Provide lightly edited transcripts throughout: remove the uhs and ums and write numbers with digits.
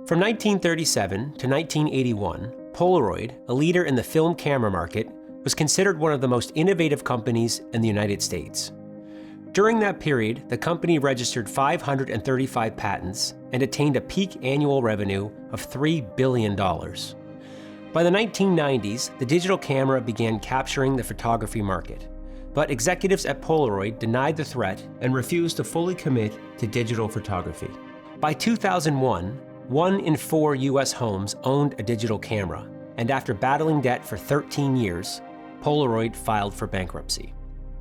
From 1937 to 1981, Polaroid, a leader in the film camera market, was considered one of the most innovative companies in the United States. During that period, the company registered 535 patents and attained a peak annual revenue of $3 billion. By the 1990s, the digital camera began capturing the photography market, but executives at Polaroid denied the threat and refused to fully commit to digital photography. By 2001, 1 in 4 U.S. homes owned a digital camera, and after battling debt for 13 years, Polaroid filed for bankruptcy.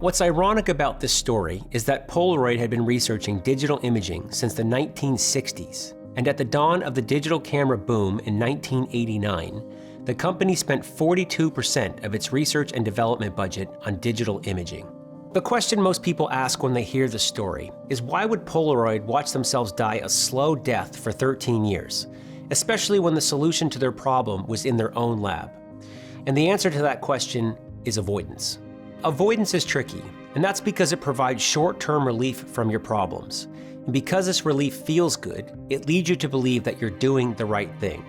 What's ironic about this story is that Polaroid had been researching digital imaging since the 1960s, and at the dawn of the digital camera boom in 1989, the company spent 42% of its research and development budget on digital imaging. The question most people ask when they hear the story is, why would Polaroid watch themselves die a slow death for 13 years, especially when the solution to their problem was in their own lab? And the answer to that question is avoidance. Avoidance is tricky, and that's because it provides short-term relief from your problems. And because this relief feels good, it leads you to believe that you're doing the right thing.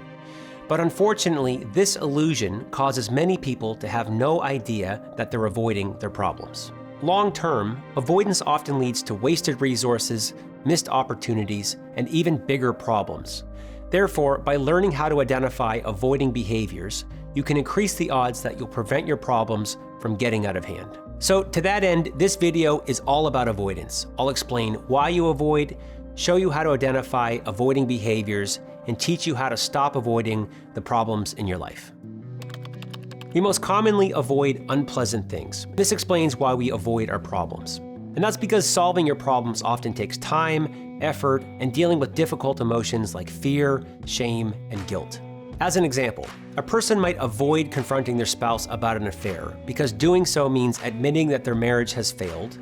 But unfortunately, this illusion causes many people to have no idea that they're avoiding their problems. Long-term, avoidance often leads to wasted resources, missed opportunities, and even bigger problems. Therefore, by learning how to identify avoiding behaviors, you can increase the odds that you'll prevent your problems from getting out of hand. So to that end, this video is all about avoidance. I'll explain why you avoid, show you how to identify avoiding behaviors, and teach you how to stop avoiding the problems in your life. We most commonly avoid unpleasant things. This explains why we avoid our problems. And that's because solving your problems often takes time, effort, and dealing with difficult emotions like fear, shame, and guilt. As an example, a person might avoid confronting their spouse about an affair because doing so means admitting that their marriage has failed,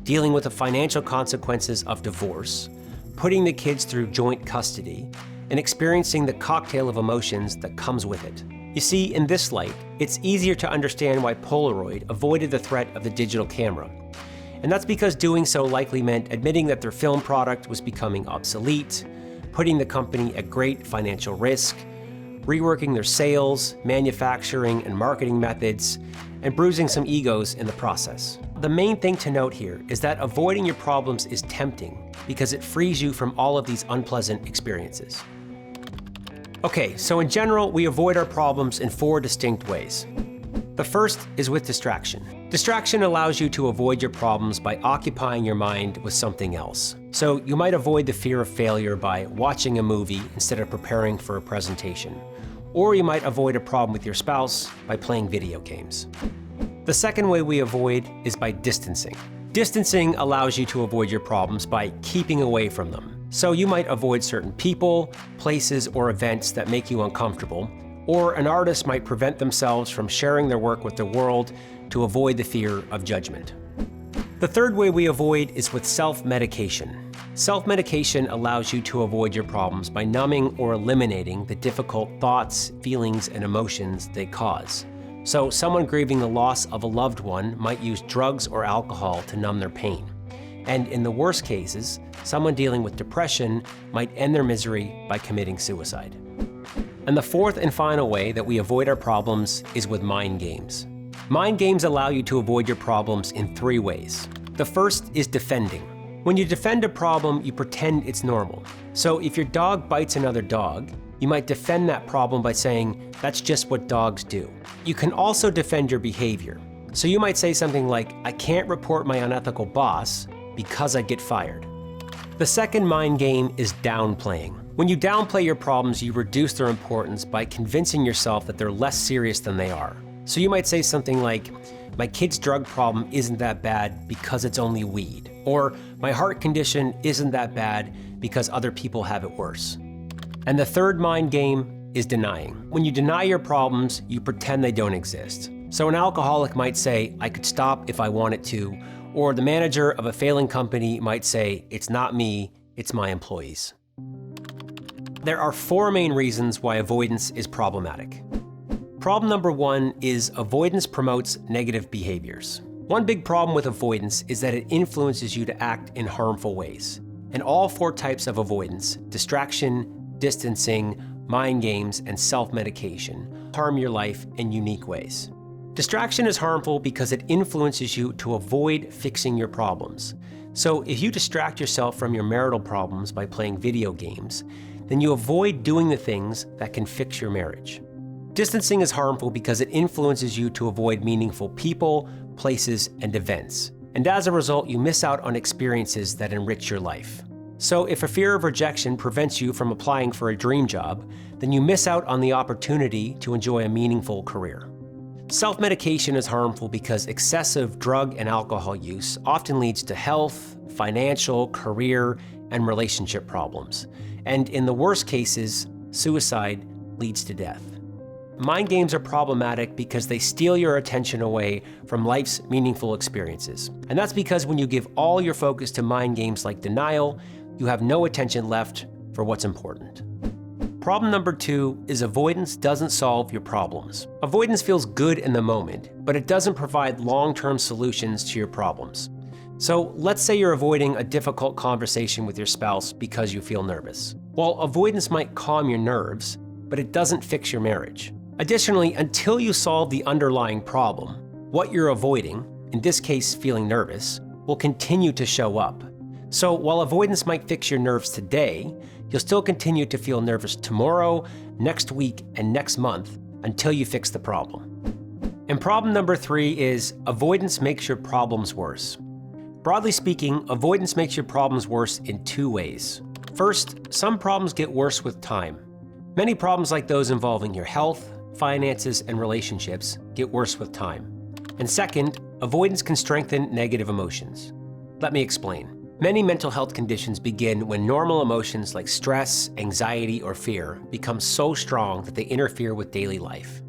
dealing with the financial consequences of divorce, putting the kids through joint custody, and experiencing the cocktail of emotions that comes with it. You see, in this light, it's easier to understand why Polaroid avoided the threat of the digital camera. And that's because doing so likely meant admitting that their film product was becoming obsolete, putting the company at great financial risk, reworking their sales, manufacturing, and marketing methods, and bruising some egos in the process. The main thing to note here is that avoiding your problems is tempting because it frees you from all of these unpleasant experiences. Okay, so in general, we avoid our problems in 4 distinct ways. The first is with distraction. Distraction allows you to avoid your problems by occupying your mind with something else. So you might avoid the fear of failure by watching a movie instead of preparing for a presentation. Or you might avoid a problem with your spouse by playing video games. The second way we avoid is by distancing. Distancing allows you to avoid your problems by keeping away from them. So you might avoid certain people, places, or events that make you uncomfortable, or an artist might prevent themselves from sharing their work with the world to avoid the fear of judgment. The third way we avoid is with self-medication. Self-medication allows you to avoid your problems by numbing or eliminating the difficult thoughts, feelings, and emotions they cause. So someone grieving the loss of a loved one might use drugs or alcohol to numb their pain. And in the worst cases, someone dealing with depression might end their misery by committing suicide. And the fourth and final way that we avoid our problems is with mind games. Mind games allow you to avoid your problems in 3 ways. The first is defending. When you defend a problem, you pretend it's normal. So if your dog bites another dog, you might defend that problem by saying, "That's just what dogs do." You can also defend your behavior. So you might say something like, "I can't report my unethical boss because I'd get fired." The second mind game is downplaying. When you downplay your problems, you reduce their importance by convincing yourself that they're less serious than they are. So you might say something like, "My kid's drug problem isn't that bad because it's only weed," or "My heart condition isn't that bad because other people have it worse." And the third mind game is denying. When you deny your problems, you pretend they don't exist. So an alcoholic might say, "I could stop if I wanted to," or the manager of a failing company might say, "It's not me, it's my employees." There are 4 main reasons why avoidance is problematic. Problem number 1 is avoidance promotes negative behaviors. One big problem with avoidance is that it influences you to act in harmful ways. And all 4 types of avoidance, distraction, distancing, mind games, and self-medication harm your life in unique ways. Distraction is harmful because it influences you to avoid fixing your problems. So if you distract yourself from your marital problems by playing video games, then you avoid doing the things that can fix your marriage. Distancing is harmful because it influences you to avoid meaningful people, places, and events. And as a result, you miss out on experiences that enrich your life. So if a fear of rejection prevents you from applying for a dream job, then you miss out on the opportunity to enjoy a meaningful career. Self-medication is harmful because excessive drug and alcohol use often leads to health, financial, career, and relationship problems. And in the worst cases, suicide leads to death. Mind games are problematic because they steal your attention away from life's meaningful experiences. And that's because when you give all your focus to mind games like denial, you have no attention left for what's important. Problem number 2 is avoidance doesn't solve your problems. Avoidance feels good in the moment, but it doesn't provide long-term solutions to your problems. So let's say you're avoiding a difficult conversation with your spouse because you feel nervous. Well, avoidance might calm your nerves, but it doesn't fix your marriage. Additionally, until you solve the underlying problem, what you're avoiding, in this case feeling nervous, will continue to show up. So while avoidance might fix your nerves today, you'll still continue to feel nervous tomorrow, next week, and next month until you fix the problem. And problem number 3 is avoidance makes your problems worse. Broadly speaking, avoidance makes your problems worse in 2 ways. First, some problems get worse with time. Many problems like those involving your health, finances, and relationships get worse with time. And second, avoidance can strengthen negative emotions. Let me explain. Many mental health conditions begin when normal emotions like stress, anxiety, or fear become so strong that they interfere with daily life.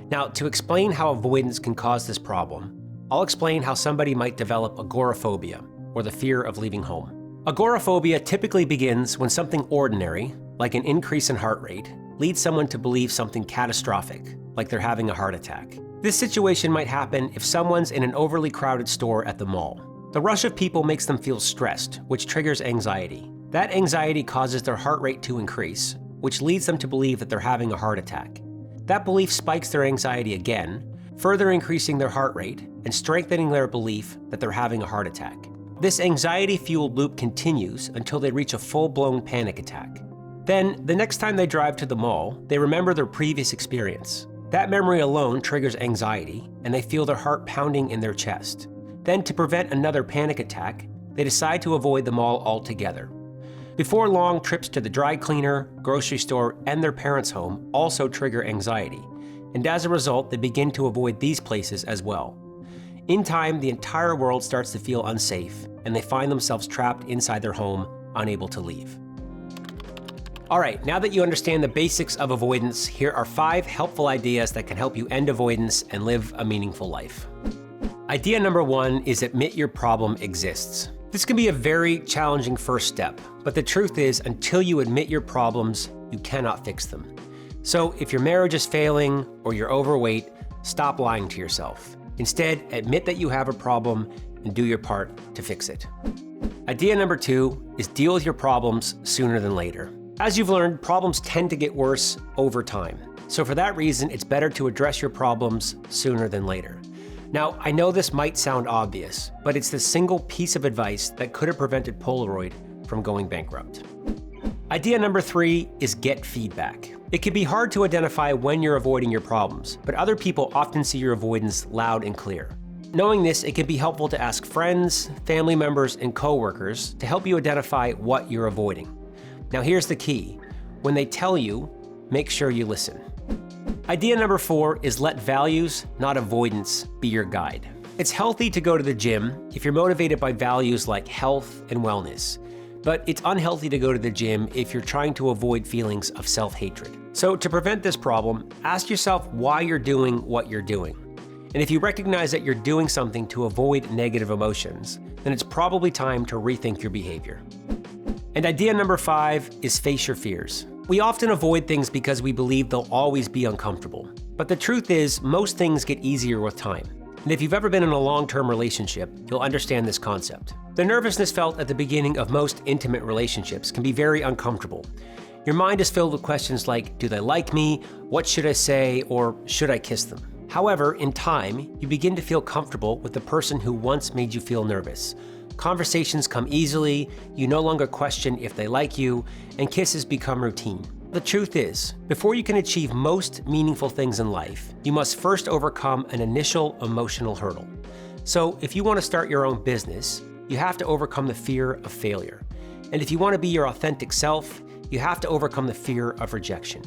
Now, to explain how avoidance can cause this problem, I'll explain how somebody might develop agoraphobia, or the fear of leaving home. Agoraphobia typically begins when something ordinary, like an increase in heart rate, leads someone to believe something catastrophic, like they're having a heart attack. This situation might happen if someone's in an overly crowded store at the mall. The rush of people makes them feel stressed, which triggers anxiety. That anxiety causes their heart rate to increase, which leads them to believe that they're having a heart attack. That belief spikes their anxiety again, further increasing their heart rate and strengthening their belief that they're having a heart attack. This anxiety-fueled loop continues until they reach a full-blown panic attack. Then, the next time they drive to the mall, they remember their previous experience. That memory alone triggers anxiety, and they feel their heart pounding in their chest. Then, to prevent another panic attack, they decide to avoid the mall altogether. Before long, trips to the dry cleaner, grocery store, and their parents' home also trigger anxiety, and as a result, they begin to avoid these places as well. In time, the entire world starts to feel unsafe, and they find themselves trapped inside their home, unable to leave. All right, now that you understand the basics of avoidance, here are 5 helpful ideas that can help you end avoidance and live a meaningful life. Idea number 1 is admit your problem exists. This can be a very challenging first step, but the truth is, until you admit your problems, you cannot fix them. So if your marriage is failing or you're overweight, stop lying to yourself. Instead, admit that you have a problem and do your part to fix it. Idea number 2 is deal with your problems sooner than later. As you've learned, problems tend to get worse over time. So for that reason, it's better to address your problems sooner than later. Now, I know this might sound obvious, but it's the single piece of advice that could have prevented Polaroid from going bankrupt. Idea number 3 is get feedback. It can be hard to identify when you're avoiding your problems, but other people often see your avoidance loud and clear. Knowing this, it can be helpful to ask friends, family members, and coworkers to help you identify what you're avoiding. Now here's the key. When they tell you, make sure you listen. Idea number 4 is let values, not avoidance, be your guide. It's healthy to go to the gym if you're motivated by values like health and wellness, but it's unhealthy to go to the gym if you're trying to avoid feelings of self-hatred. So to prevent this problem, ask yourself why you're doing what you're doing. And if you recognize that you're doing something to avoid negative emotions, then it's probably time to rethink your behavior. And idea number 5 is face your fears. We often avoid things because we believe they'll always be uncomfortable. But the truth is, most things get easier with time. And if you've ever been in a long-term relationship, you'll understand this concept. The nervousness felt at the beginning of most intimate relationships can be very uncomfortable. Your mind is filled with questions like, do they like me? What should I say? Or should I kiss them? However, in time, you begin to feel comfortable with the person who once made you feel nervous. Conversations come easily, you no longer question if they like you, and kisses become routine. The truth is, before you can achieve most meaningful things in life, you must first overcome an initial emotional hurdle. So if you want to start your own business, you have to overcome the fear of failure. And if you want to be your authentic self, you have to overcome the fear of rejection.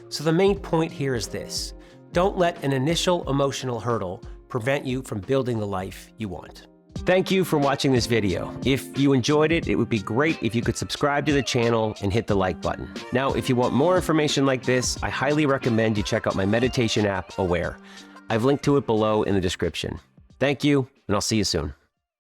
So the main point here is this: don't let an initial emotional hurdle prevent you from building the life you want. Thank you for watching this video. If you enjoyed it, it would be great if you could subscribe to the channel and hit the like button. Now, if you want more information like this, I highly recommend you check out my meditation app, Aware. I've linked to it below in the description. Thank you, and I'll see you soon.